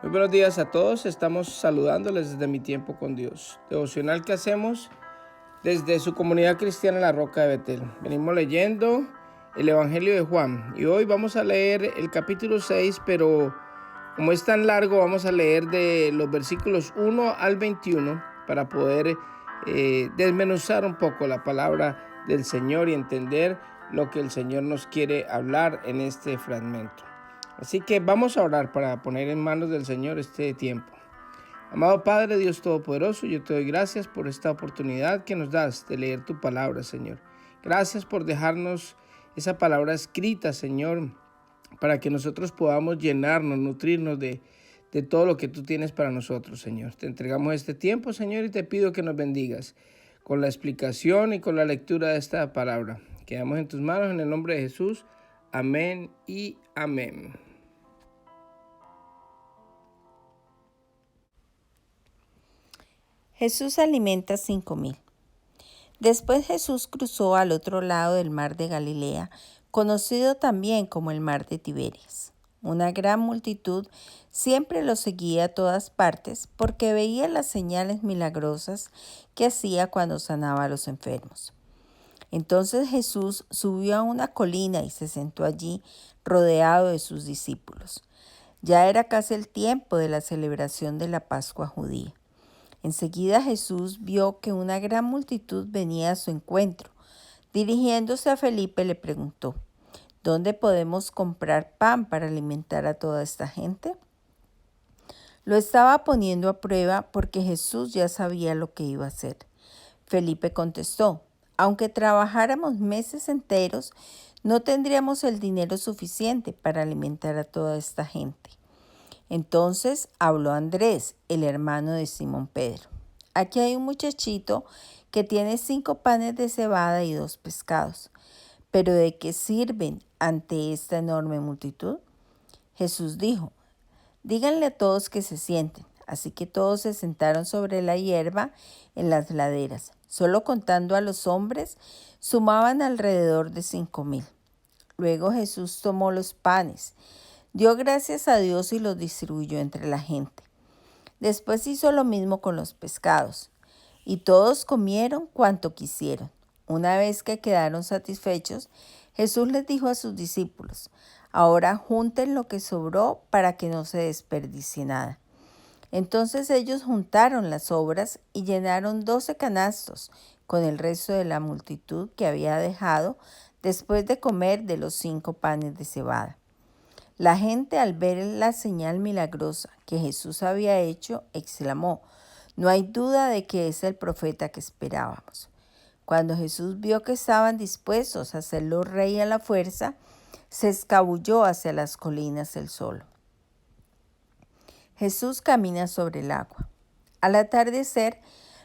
Muy buenos días a todos, estamos saludándoles desde Mi Tiempo con Dios, devocional que hacemos desde su comunidad cristiana en la Roca de Betel. Venimos leyendo el Evangelio de Juan y hoy vamos a leer el capítulo 6, pero como es tan largo vamos a leer de los versículos 1 al 21 para poder desmenuzar un poco la palabra del Señor y entender lo que el Señor nos quiere hablar en este fragmento. Así que vamos a orar para poner en manos del Señor este tiempo. Amado Padre, Dios Todopoderoso, yo te doy gracias por esta oportunidad que nos das de leer tu palabra, Señor. Gracias por dejarnos esa palabra escrita, Señor, para que nosotros podamos llenarnos, nutrirnos de todo lo que tú tienes para nosotros, Señor. Te entregamos este tiempo, Señor, y te pido que nos bendigas con la explicación y con la lectura de esta palabra. Quedamos en tus manos en el nombre de Jesús. Amén y amén. Jesús alimenta 5,000. Después Jesús cruzó al otro lado del mar de Galilea, conocido también como el mar de Tiberias. Una gran multitud siempre lo seguía a todas partes porque veía las señales milagrosas que hacía cuando sanaba a los enfermos. Entonces Jesús subió a una colina y se sentó allí rodeado de sus discípulos. Ya era casi el tiempo de la celebración de la Pascua judía. Enseguida Jesús vio que una gran multitud venía a su encuentro. Dirigiéndose a Felipe le preguntó: ¿Dónde podemos comprar pan para alimentar a toda esta gente? Lo estaba poniendo a prueba porque Jesús ya sabía lo que iba a hacer. Felipe contestó: aunque trabajáramos meses enteros, no tendríamos el dinero suficiente para alimentar a toda esta gente. Entonces habló Andrés, el hermano de Simón Pedro. Aquí hay un muchachito que tiene 5 panes de cebada y 2 pescados. ¿Pero de qué sirven ante esta enorme multitud? Jesús dijo: díganle a todos que se sienten. Así que todos se sentaron sobre la hierba en las laderas. Solo contando a los hombres, sumaban alrededor de 5,000. Luego Jesús tomó los panes, dio gracias a Dios y los distribuyó entre la gente. Después hizo lo mismo con los pescados, y todos comieron cuanto quisieron. Una vez que quedaron satisfechos, Jesús les dijo a sus discípulos: ahora junten lo que sobró para que no se desperdicie nada. Entonces ellos juntaron las sobras y llenaron 12 canastos con el resto de la multitud que había dejado después de comer de los 5 panes de cebada. La gente, al ver la señal milagrosa que Jesús había hecho, exclamó: no hay duda de que es el profeta que esperábamos. Cuando Jesús vio que estaban dispuestos a hacerlo rey a la fuerza, se escabulló hacia las colinas él solo. Jesús camina sobre el agua. Al atardecer,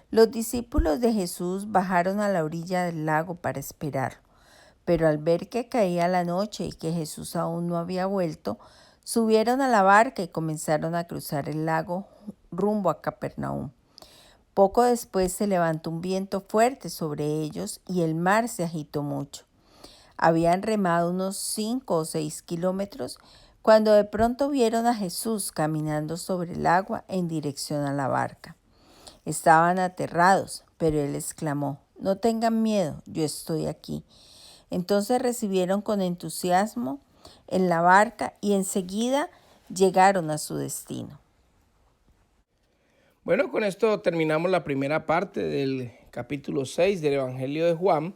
los discípulos de Jesús bajaron a la orilla del lago para esperarlo. Pero al ver que caía la noche y que Jesús aún no había vuelto, subieron a la barca y comenzaron a cruzar el lago rumbo a Capernaum. Poco después se levantó un viento fuerte sobre ellos y el mar se agitó mucho. Habían remado unos 5 o 6 kilómetros cuando de pronto vieron a Jesús caminando sobre el agua en dirección a la barca. Estaban aterrados, pero él exclamó: no tengan miedo, yo estoy aquí. Entonces recibieron con entusiasmo en la barca y enseguida llegaron a su destino. Bueno, con esto terminamos la primera parte del capítulo 6 del Evangelio de Juan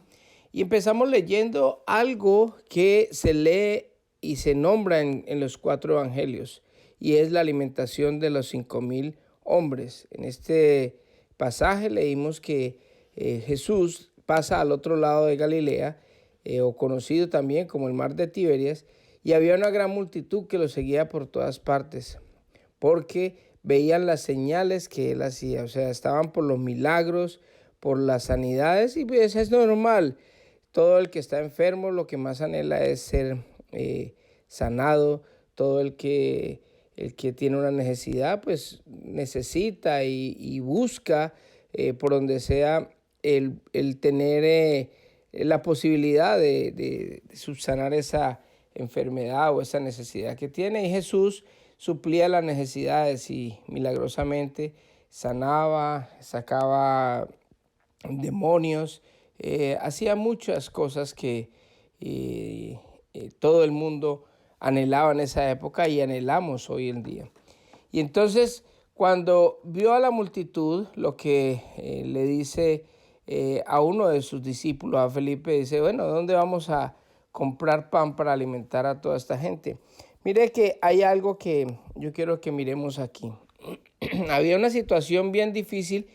y empezamos leyendo algo que se lee y se nombra en los 4 evangelios, y es la alimentación de los 5,000 hombres. En este pasaje leímos que Jesús pasa al otro lado de Galilea, o conocido también como el mar de Tiberias, y había una gran multitud que lo seguía por todas partes, porque veían las señales que él hacía, o sea, estaban por los milagros, por las sanidades, y pues es normal. Todo el que está enfermo lo que más anhela es ser sanado. Todo el que tiene una necesidad, pues necesita y busca por donde sea el tener la posibilidad de subsanar esa enfermedad o esa necesidad que tiene. Y Jesús suplía las necesidades y milagrosamente sanaba, sacaba demonios, hacía muchas cosas que todo el mundo anhelaba en esa época y anhelamos hoy en día. Y entonces, cuando vio a la multitud, lo que le dice a uno de sus discípulos, a Felipe, dice, bueno, ¿dónde vamos a comprar pan para alimentar a toda esta gente? Mire que hay algo que yo quiero que miremos aquí. Había una situación bien difícil,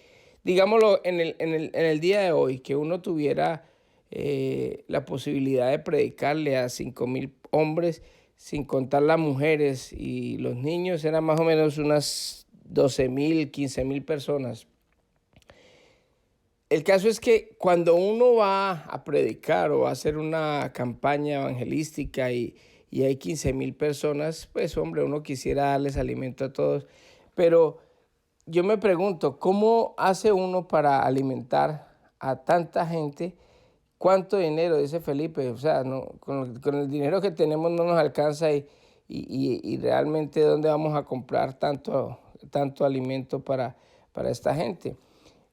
digámoslo, en el día de hoy, que uno tuviera la posibilidad de predicarle a 5,000 hombres, sin contar las mujeres y los niños, eran más o menos unas 12,000, 15,000 personas. El caso es que cuando uno va a predicar o va a hacer una campaña evangelística y hay 15,000 personas, pues hombre, uno quisiera darles alimento a todos, pero yo me pregunto, ¿cómo hace uno para alimentar a tanta gente? ¿Cuánto dinero? Dice Felipe, o sea, no, con el dinero que tenemos no nos alcanza y realmente ¿dónde vamos a comprar tanto alimento para esta gente?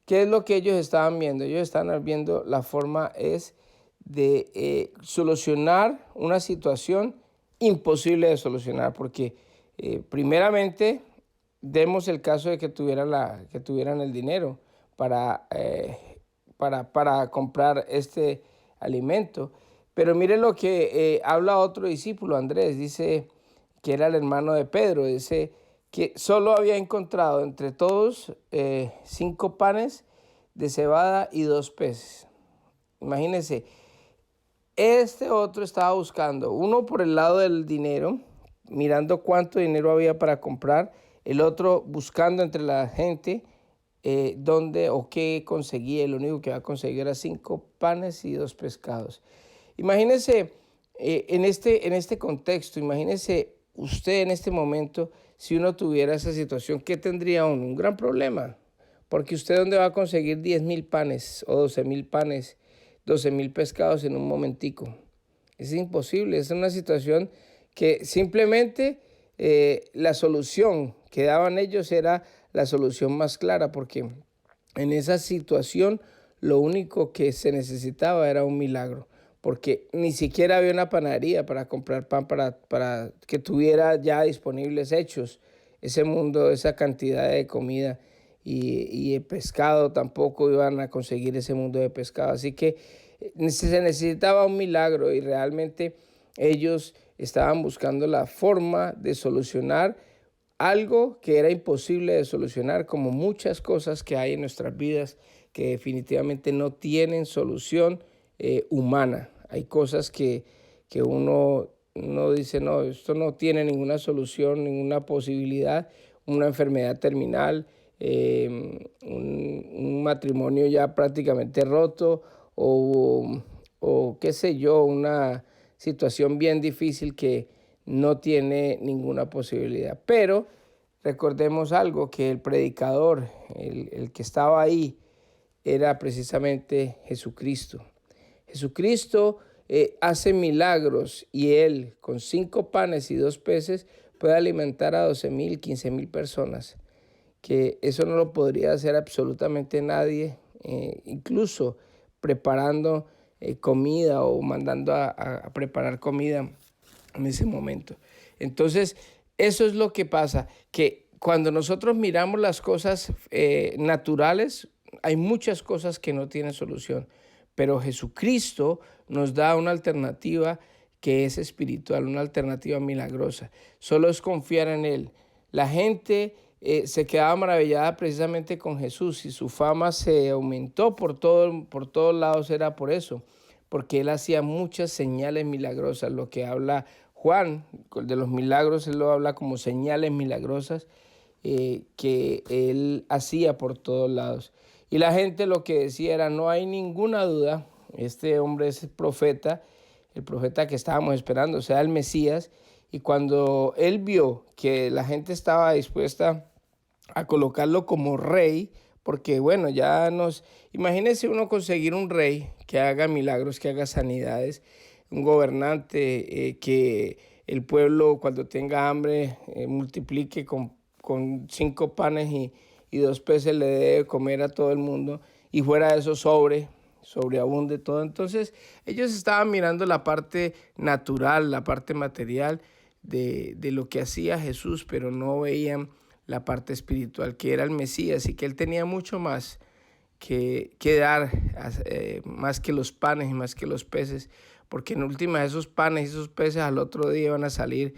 ¿Qué es lo que ellos estaban viendo? Ellos estaban viendo la forma es de solucionar una situación imposible de solucionar, porque primeramente demos el caso de que tuvieran el dinero para, para comprar este alimento. Pero mire lo que habla otro discípulo, Andrés, dice que era el hermano de Pedro, dice que solo había encontrado entre todos 5 panes de cebada y 2 peces. Imagínense, este otro estaba buscando, uno por el lado del dinero, mirando cuánto dinero había para comprar, el otro buscando entre la gente dónde o qué conseguía, lo único que iba a conseguir era 5 panes y 2 pescados. Imagínense en este contexto, imagínense usted en este momento, si uno tuviera esa situación, ¿qué tendría uno? Un gran problema, porque usted dónde va a conseguir 10,000 panes o 12,000 panes, 12,000 pescados en un momentico. Es imposible, es una situación que simplemente la solución que daban ellos era la solución más clara, porque en esa situación lo único que se necesitaba era un milagro, porque ni siquiera había una panadería para comprar pan para que tuviera ya disponibles hechos ese mundo, esa cantidad de comida y el pescado tampoco iban a conseguir ese mundo de pescado. Así que se necesitaba un milagro y realmente ellos estaban buscando la forma de solucionar algo que era imposible de solucionar, como muchas cosas que hay en nuestras vidas que definitivamente no tienen solución humana. Hay cosas que uno dice, no, esto no tiene ninguna solución, ninguna posibilidad, una enfermedad terminal, un matrimonio ya prácticamente roto o qué sé yo, una situación bien difícil que no tiene ninguna posibilidad. Pero recordemos algo, que el predicador, el que estaba ahí, era precisamente Jesucristo. Jesucristo hace milagros y Él con 5 panes y 2 peces puede alimentar a 12,000, 15,000 personas, que eso no lo podría hacer absolutamente nadie, incluso preparando comida o mandando a preparar comida en ese momento. Entonces, eso es lo que pasa, que cuando nosotros miramos las cosas naturales, hay muchas cosas que no tienen solución, pero Jesucristo nos da una alternativa que es espiritual, una alternativa milagrosa. Solo es confiar en Él. La gente se quedaba maravillada precisamente con Jesús y su fama se aumentó por todos lados, era por eso, porque Él hacía muchas señales milagrosas. Lo que habla Juan de los milagros, Él lo habla como señales milagrosas que Él hacía por todos lados. Y la gente lo que decía era, no hay ninguna duda, este hombre es el profeta que estábamos esperando, o sea, el Mesías. Y cuando Él vio que la gente estaba dispuesta a colocarlo como rey, porque bueno, imagínense uno conseguir un rey que haga milagros, que haga sanidades, un gobernante que el pueblo cuando tenga hambre multiplique con 5 panes y 2 peces le debe comer a todo el mundo, y fuera de eso sobreabunde todo. Entonces ellos estaban mirando la parte natural, la parte material de lo que hacía Jesús, pero no veían la parte espiritual, que era el Mesías, y que él tenía mucho más que dar, más que los panes y más que los peces, porque en última esos panes y esos peces al otro día iban a salir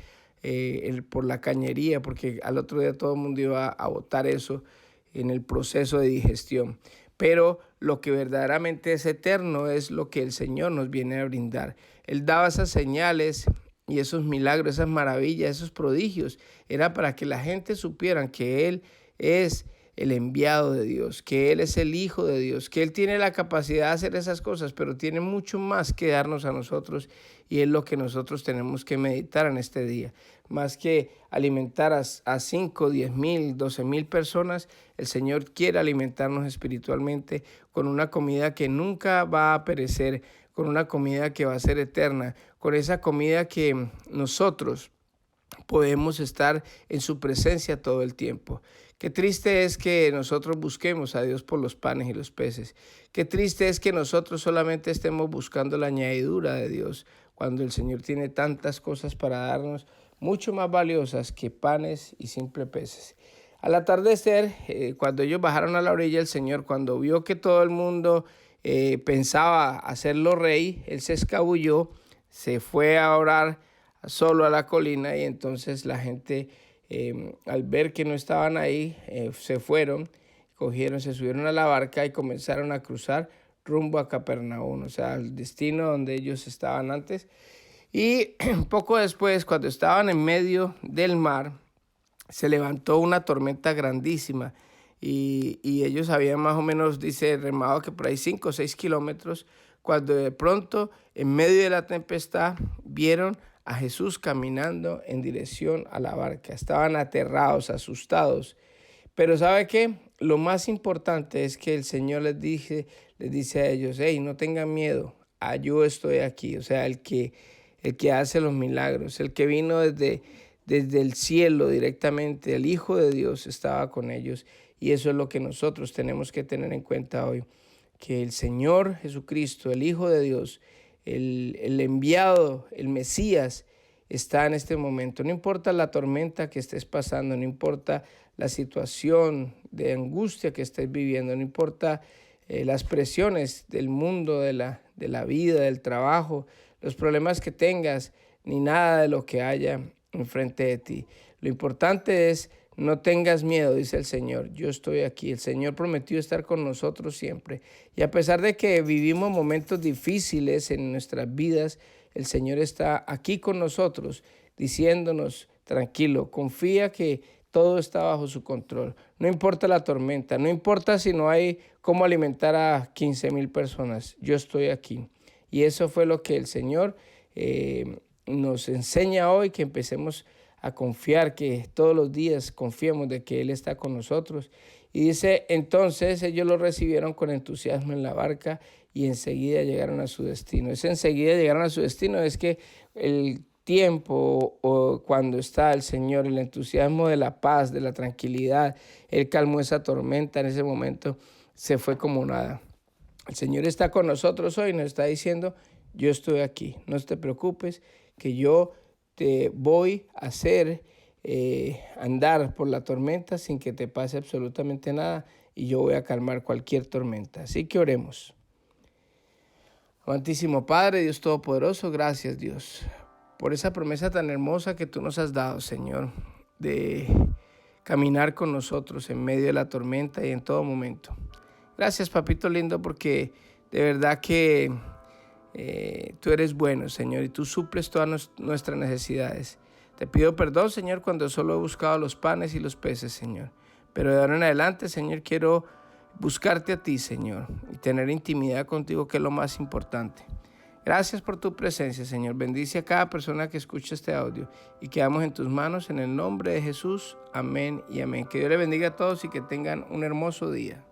por la cañería, porque al otro día todo el mundo iba a botar eso en el proceso de digestión. Pero lo que verdaderamente es eterno es lo que el Señor nos viene a brindar. Él daba esas señales y esos milagros, esas maravillas, esos prodigios, era para que la gente supiera que Él es el enviado de Dios, que Él es el Hijo de Dios, que Él tiene la capacidad de hacer esas cosas, pero tiene mucho más que darnos a nosotros, y es lo que nosotros tenemos que meditar en este día. Más que alimentar a 5, 10 mil, 12 mil personas, el Señor quiere alimentarnos espiritualmente con una comida que nunca va a perecer, con una comida que va a ser eterna, con esa comida que nosotros podemos estar en su presencia todo el tiempo. Qué triste es que nosotros busquemos a Dios por los panes y los peces. Qué triste es que nosotros solamente estemos buscando la añadidura de Dios, cuando el Señor tiene tantas cosas para darnos, mucho más valiosas que panes y simple peces. Al atardecer, cuando ellos bajaron a la orilla, el Señor, cuando vio que todo el mundo pensaba hacerlo rey, Él se escabulló, se fue a orar solo a la colina, y entonces la gente al ver que no estaban ahí se fueron, se subieron a la barca y comenzaron a cruzar rumbo a Capernaum, o sea, al destino donde ellos estaban antes. Y poco después, cuando estaban en medio del mar, se levantó una tormenta grandísima, y ellos habían más o menos, dice, remado que por ahí 5 o 6 kilómetros, cuando de pronto, en medio de la tempestad, vieron a Jesús caminando en dirección a la barca. Estaban aterrados, asustados. Pero ¿sabe qué? Lo más importante es que el Señor les dice a ellos: hey, no tengan miedo, yo estoy aquí. O sea, el que hace los milagros, el que vino desde el cielo directamente, el Hijo de Dios estaba con ellos. Y eso es lo que nosotros tenemos que tener en cuenta hoy, que el Señor Jesucristo, el Hijo de Dios, el enviado, el Mesías, está en este momento. No importa la tormenta que estés pasando, no importa la situación de angustia que estés viviendo, no importa las presiones del mundo, de la vida, del trabajo, los problemas que tengas, ni nada de lo que haya enfrente de ti. Lo importante es: no tengas miedo, dice el Señor, yo estoy aquí. El Señor prometió estar con nosotros siempre. Y a pesar de que vivimos momentos difíciles en nuestras vidas, el Señor está aquí con nosotros, diciéndonos: tranquilo, confía que todo está bajo su control. No importa la tormenta, no importa si no hay cómo alimentar a 15,000 personas, yo estoy aquí. Y eso fue lo que el Señor nos enseña hoy, que empecemos a confiar, que todos los días confiemos de que Él está con nosotros. Y dice, entonces ellos lo recibieron con entusiasmo en la barca y enseguida llegaron a su destino. Ese enseguida llegaron a su destino es que el tiempo o cuando está el Señor, el entusiasmo de la paz, de la tranquilidad, Él calmó esa tormenta en ese momento, se fue como nada. El Señor está con nosotros hoy, nos está diciendo: yo estoy aquí, no te preocupes, que yo te voy a hacer andar por la tormenta sin que te pase absolutamente nada, y yo voy a calmar cualquier tormenta. Así que oremos. Amantísimo Padre, Dios Todopoderoso, gracias, Dios, por esa promesa tan hermosa que tú nos has dado, Señor, de caminar con nosotros en medio de la tormenta y en todo momento. Gracias, papito lindo, porque de verdad que tú eres bueno, Señor, y tú suples todas nuestras necesidades. Te pido perdón, Señor, cuando solo he buscado los panes y los peces, Señor. Pero de ahora en adelante, Señor, quiero buscarte a ti, Señor, y tener intimidad contigo, que es lo más importante. Gracias por tu presencia, Señor. Bendice a cada persona que escucha este audio y quedamos en tus manos en el nombre de Jesús. Amén y amén. Que Dios le bendiga a todos y que tengan un hermoso día.